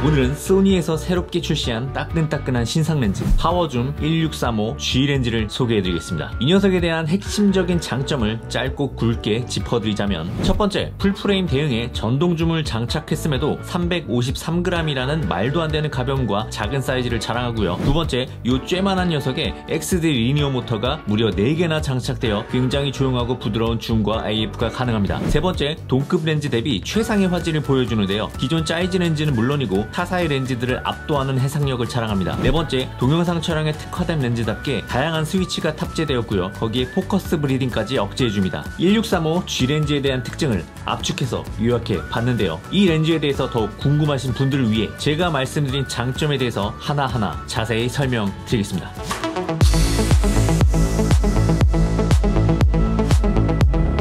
오늘은 소니에서 새롭게 출시한 따끈따끈한 신상 렌즈 파워줌 1635 G 렌즈를 소개해드리겠습니다. 이 녀석에 대한 핵심적인 장점을 짧고 굵게 짚어드리자면, 첫 번째, 풀프레임 대응에 전동줌을 장착했음에도 353g이라는 말도 안 되는 가벼움과 작은 사이즈를 자랑하고요. 두 번째, 이 쬐만한 녀석에 XD 리니어 모터가 무려 4개나 장착되어 굉장히 조용하고 부드러운 줌과 AF가 가능합니다. 세 번째, 동급 렌즈 대비 최상의 화질을 보여주는데요. 기존 사이즈 렌즈는 물론이고 타사의 렌즈들을 압도하는 해상력을 자랑합니다. 네 번째, 동영상 촬영에 특화된 렌즈답게 다양한 스위치가 탑재되었고요. 거기에 포커스 브리딩까지 억제해줍니다. 1635 G 렌즈에 대한 특징을 압축해서 요약해 봤는데요. 이 렌즈에 대해서 더욱 궁금하신 분들을 위해 제가 말씀드린 장점에 대해서 하나하나 자세히 설명드리겠습니다.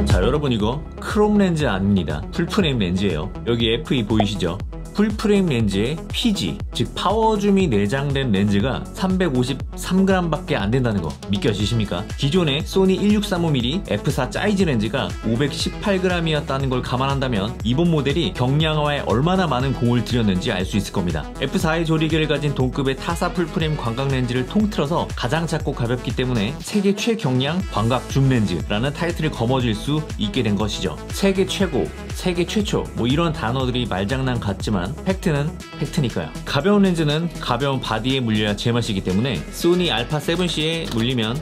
자, 여러분, 이거 크롬 렌즈 아닙니다. 풀프레임 렌즈예요. 여기 FE 보이시죠? 풀프레임 렌즈에 PG, 즉 파워줌이 내장된 렌즈가 353g 밖에 안 된다는 거 믿겨지십니까? 기존의 소니 1635mm f4 사이즈 렌즈가 518g이었다는 걸 감안한다면 이번 모델이 경량화에 얼마나 많은 공을 들였는지 알 수 있을 겁니다. f4의 조리개를 가진 동급의 타사 풀프레임 광각 렌즈를 통틀어서 가장 작고 가볍기 때문에 세계 최경량 광각 줌 렌즈라는 타이틀을 거머쥘 수 있게 된 것이죠. 세계 최고, 세계 최초, 뭐 이런 단어들이 말장난 같지만 팩트는 팩트니까요. 가벼운 렌즈는 가벼운 바디에 물려야 제맛이기 때문에 소니 알파 7C에 물리면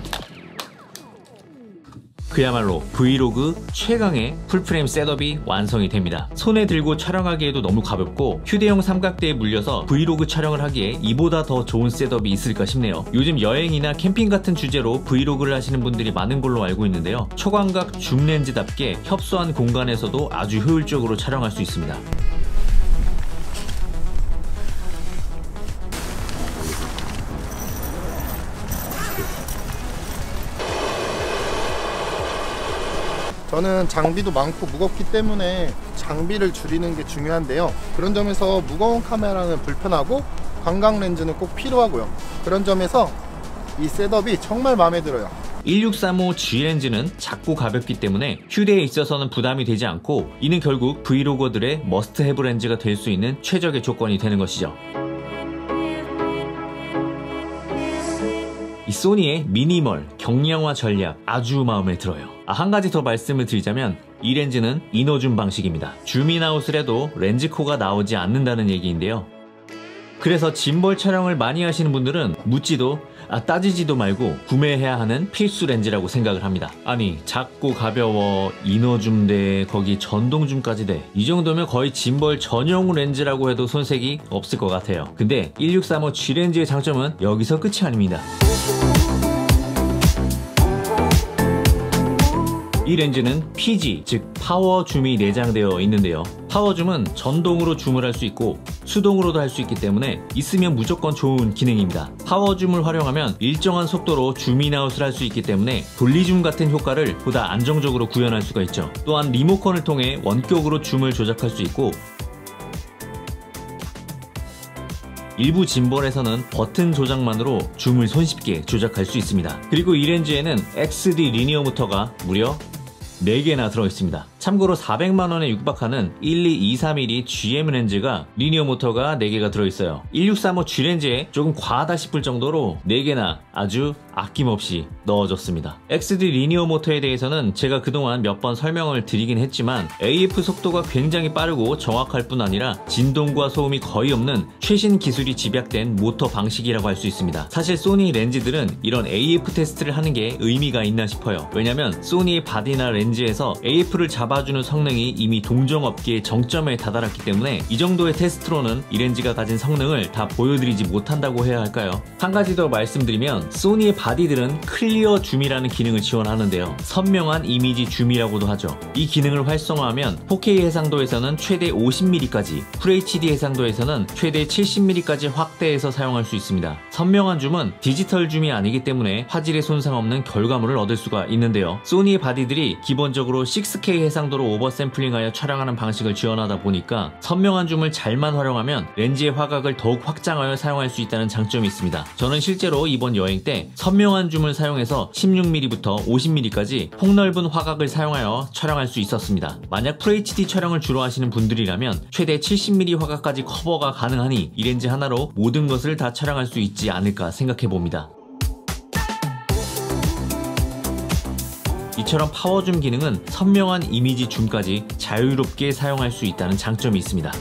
그야말로 브이로그 최강의 풀프레임 셋업이 완성이 됩니다. 손에 들고 촬영하기에도 너무 가볍고 휴대용 삼각대에 물려서 브이로그 촬영을 하기에 이보다 더 좋은 셋업이 있을까 싶네요. 요즘 여행이나 캠핑 같은 주제로 브이로그를 하시는 분들이 많은 걸로 알고 있는데요. 초광각 줌 렌즈답게 협소한 공간에서도 아주 효율적으로 촬영할 수 있습니다. 저는 장비도 많고 무겁기 때문에 장비를 줄이는 게 중요한데요. 그런 점에서 무거운 카메라는 불편하고 광각 렌즈는 꼭 필요하고요. 그런 점에서 이 셋업이 정말 마음에 들어요. 1635 G 렌즈는 작고 가볍기 때문에 휴대에 있어서는 부담이 되지 않고, 이는 결국 브이로거들의 머스트 해브 렌즈가 될 수 있는 최적의 조건이 되는 것이죠. 이 소니의 미니멀, 경량화 전략 아주 마음에 들어요. 한 가지 더 말씀을 드리자면 이 렌즈는 이너줌 방식입니다. 줌인아웃을 해도 렌즈코가 나오지 않는다는 얘기인데요. 그래서 짐벌 촬영을 많이 하시는 분들은 묻지도 따지지도 말고 구매해야 하는 필수 렌즈라고 생각을 합니다. 아니, 작고 가벼워, 이너줌 돼, 거기 전동줌까지 돼, 이 정도면 거의 짐벌 전용 렌즈라고 해도 손색이 없을 것 같아요. 근데 1635 G 렌즈의 장점은 여기서 끝이 아닙니다. 이 렌즈는 PG, 즉 파워 줌이 내장되어 있는데요. 파워줌은 전동으로 줌을 할 수 있고 수동으로도 할 수 있기 때문에 있으면 무조건 좋은 기능입니다. 파워줌을 활용하면 일정한 속도로 줌인아웃을 할 수 있기 때문에 돌리줌 같은 효과를 보다 안정적으로 구현할 수가 있죠. 또한 리모컨을 통해 원격으로 줌을 조작할 수 있고, 일부 짐벌에서는 버튼 조작만으로 줌을 손쉽게 조작할 수 있습니다. 그리고 이 렌즈에는 XD 리니어 모터가 무려 4개나 들어있습니다. 참고로 400만원에 육박하는 1223mm GM 렌즈가 리니어 모터가 4개가 들어있어요. 1635 G 렌즈에 조금 과하다 싶을 정도로 4개나 아주 아낌없이 넣어줬습니다. XD 리니어 모터에 대해서는 제가 그동안 몇 번 설명을 드리긴 했지만 AF 속도가 굉장히 빠르고 정확할 뿐 아니라 진동과 소음이 거의 없는 최신 기술이 집약된 모터 방식이라고 할 수 있습니다. 사실 소니 렌즈들은 이런 AF 테스트를 하는 게 의미가 있나 싶어요. 왜냐면 소니의 바디나 렌즈에서 AF를 잡아주는 성능이 이미 동종업계의 정점에 다다랐기 때문에 이 정도의 테스트로는 이 렌즈가 가진 성능을 다 보여드리지 못한다고 해야 할까요? 한 가지 더 말씀드리면 소니의 바디들은 클리어 줌이라는 기능을 지원하는데요. 선명한 이미지 줌이라고도 하죠. 이 기능을 활성화하면 4K 해상도에서는 최대 50mm까지, FHD 해상도에서는 최대 70mm까지 확대해서 사용할 수 있습니다. 선명한 줌은 디지털 줌이 아니기 때문에 화질에 손상 없는 결과물을 얻을 수가 있는데요. 소니의 바디들이 기본적으로 6K 고해상도로 오버샘플링하여 촬영하는 방식을 지원하다 보니까 선명한 줌을 잘만 활용하면 렌즈의 화각을 더욱 확장하여 사용할 수 있다는 장점이 있습니다. 저는 실제로 이번 여행 때 선명한 줌을 사용해서 16mm부터 50mm까지 폭넓은 화각을 사용하여 촬영할 수 있었습니다. 만약 FHD 촬영을 주로 하시는 분들이라면 최대 70mm 화각까지 커버가 가능하니 이 렌즈 하나로 모든 것을 다 촬영할 수 있지 않을까 생각해봅니다. 이처럼 파워줌 기능은 선명한 이미지 줌까지 자유롭게 사용할 수 있다는 장점이 있습니다.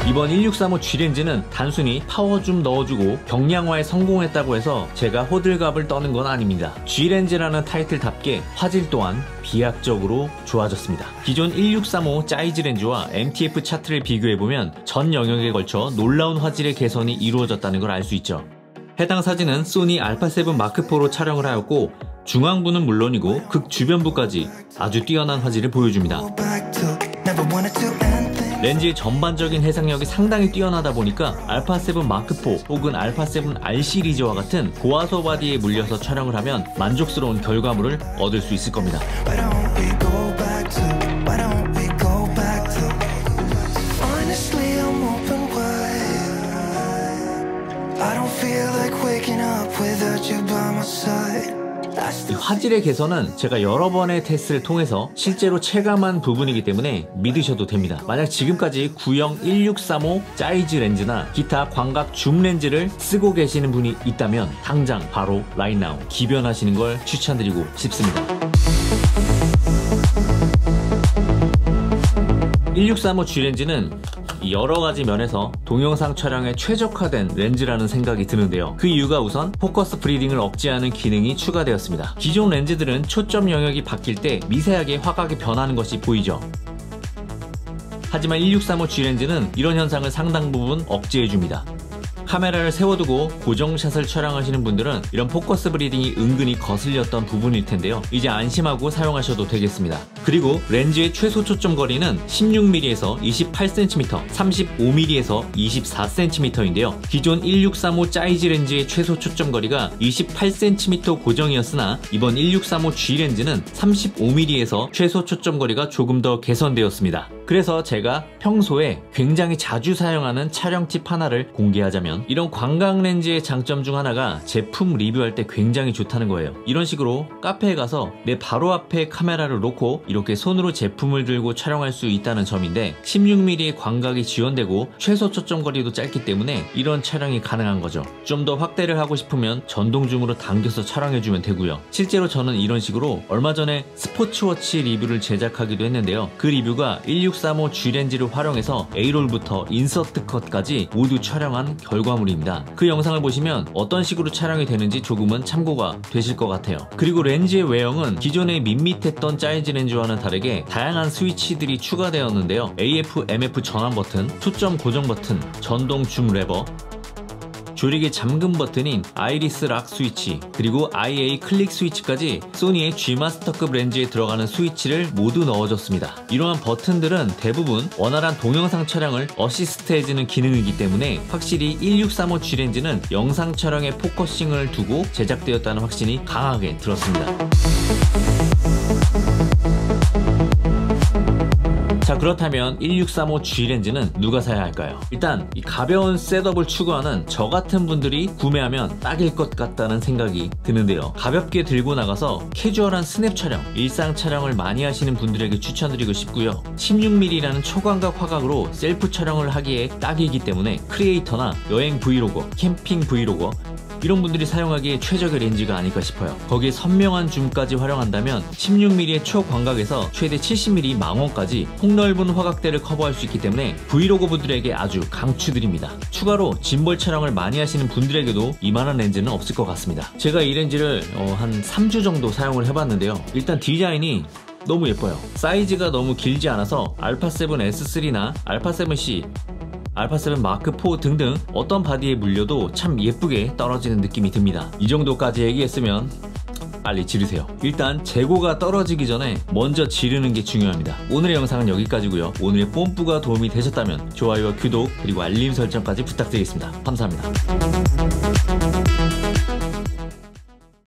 이번 1635 G렌즈는 단순히 파워줌 넣어주고 경량화에 성공했다고 해서 제가 호들갑을 떠는 건 아닙니다. G렌즈라는 타이틀답게 화질 또한 비약적으로 좋아졌습니다. 기존 1635 사이즈 렌즈와 MTF 차트를 비교해보면 전 영역에 걸쳐 놀라운 화질의 개선이 이루어졌다는 걸 알 수 있죠. 해당 사진은 소니 α7 마크4로 촬영을 하였고 중앙부는 물론이고 극 주변부까지 아주 뛰어난 화질을 보여줍니다. 렌즈의 전반적인 해상력이 상당히 뛰어나다 보니까 α7 마크4 혹은 α7 R 시리즈와 같은 고화소 바디에 물려서 촬영을 하면 만족스러운 결과물을 얻을 수 있을 겁니다. 이 화질의 개선은 제가 여러 번의 테스트를 통해서 실제로 체감한 부분이기 때문에 믿으셔도 됩니다. 만약 지금까지 구형 1635 사이즈 렌즈나 기타 광각 줌 렌즈를 쓰고 계시는 분이 있다면 당장 바로 right now 기변하시는 걸 추천드리고 싶습니다. 1635 G 렌즈는 여러가지 면에서 동영상 촬영에 최적화된 렌즈라는 생각이 드는데요. 그 이유가 우선 포커스 브리딩을 억제하는 기능이 추가되었습니다. 기존 렌즈들은 초점 영역이 바뀔 때 미세하게 화각이 변하는 것이 보이죠. 하지만 1635 G 렌즈는 이런 현상을 상당 부분 억제해줍니다. 카메라를 세워두고 고정샷을 촬영하시는 분들은 이런 포커스 브리딩이 은근히 거슬렸던 부분일 텐데요. 이제 안심하고 사용하셔도 되겠습니다. 그리고 렌즈의 최소 초점 거리는 16mm에서 28cm, 35mm에서 24cm인데요. 기존 1635 사이즈 렌즈의 최소 초점 거리가 28cm 고정이었으나 이번 1635 G 렌즈는 35mm에서 최소 초점 거리가 조금 더 개선되었습니다. 그래서 제가 평소에 굉장히 자주 사용하는 촬영 팁 하나를 공개하자면 이런 광각 렌즈의 장점 중 하나가 제품 리뷰할 때 굉장히 좋다는 거예요. 이런 식으로 카페에 가서 내 바로 앞에 카메라를 놓고 이렇게 손으로 제품을 들고 촬영할 수 있다는 점인데 16mm의 광각이 지원되고 최소 초점 거리도 짧기 때문에 이런 촬영이 가능한 거죠. 좀 더 확대를 하고 싶으면 전동 줌으로 당겨서 촬영해주면 되고요. 실제로 저는 이런 식으로 얼마 전에 스포츠워치 리뷰를 제작하기도 했는데요. 그 리뷰가 1635 G 렌즈를 활용해서 A롤부터 인서트 컷까지 모두 촬영한 결과물입니다. 그 영상을 보시면 어떤 식으로 촬영이 되는지 조금은 참고가 되실 것 같아요. 그리고 렌즈의 외형은 기존에 밋밋했던 사이즈 렌즈와는 다르게 다양한 스위치들이 추가되었는데요. AF, MF 전환 버튼, 초점 고정 버튼, 전동 줌 레버, 조리개 잠금 버튼인 아이리스 락 스위치, 그리고 IA 클릭 스위치까지 소니의 G마스터급 렌즈에 들어가는 스위치를 모두 넣어줬습니다. 이러한 버튼들은 대부분 원활한 동영상 촬영을 어시스트해주는 기능이기 때문에 확실히 1635 G 렌즈는 영상 촬영에 포커싱을 두고 제작되었다는 확신이 강하게 들었습니다. 자, 그렇다면 1635 G 렌즈는 누가 사야 할까요? 일단 이 가벼운 셋업을 추구하는 저 같은 분들이 구매하면 딱일 것 같다는 생각이 드는데요. 가볍게 들고 나가서 캐주얼한 스냅 촬영, 일상 촬영을 많이 하시는 분들에게 추천드리고 싶고요. 16mm라는 초광각 화각으로 셀프 촬영을 하기에 딱이기 때문에 크리에이터나 여행 브이로거, 캠핑 브이로거 이런 분들이 사용하기에 최적의 렌즈가 아닐까 싶어요. 거기에 선명한 줌까지 활용한다면 16mm의 초광각에서 최대 70mm 망원까지 폭넓은 화각대를 커버할 수 있기 때문에 브이로그 분들에게 아주 강추드립니다. 추가로 짐벌 촬영을 많이 하시는 분들에게도 이만한 렌즈는 없을 것 같습니다. 제가 이 렌즈를 한 3주 정도 사용을 해봤는데요. 일단 디자인이 너무 예뻐요. 사이즈가 너무 길지 않아서 α7 S3나 α7C, α7 마크4 등등 어떤 바디에 물려도 참 예쁘게 떨어지는 느낌이 듭니다. 이 정도까지 얘기했으면 빨리 지르세요. 일단 재고가 떨어지기 전에 먼저 지르는 게 중요합니다. 오늘의 영상은 여기까지고요. 오늘의 뽐뿌가 도움이 되셨다면 좋아요와 구독 그리고 알림 설정까지 부탁드리겠습니다. 감사합니다.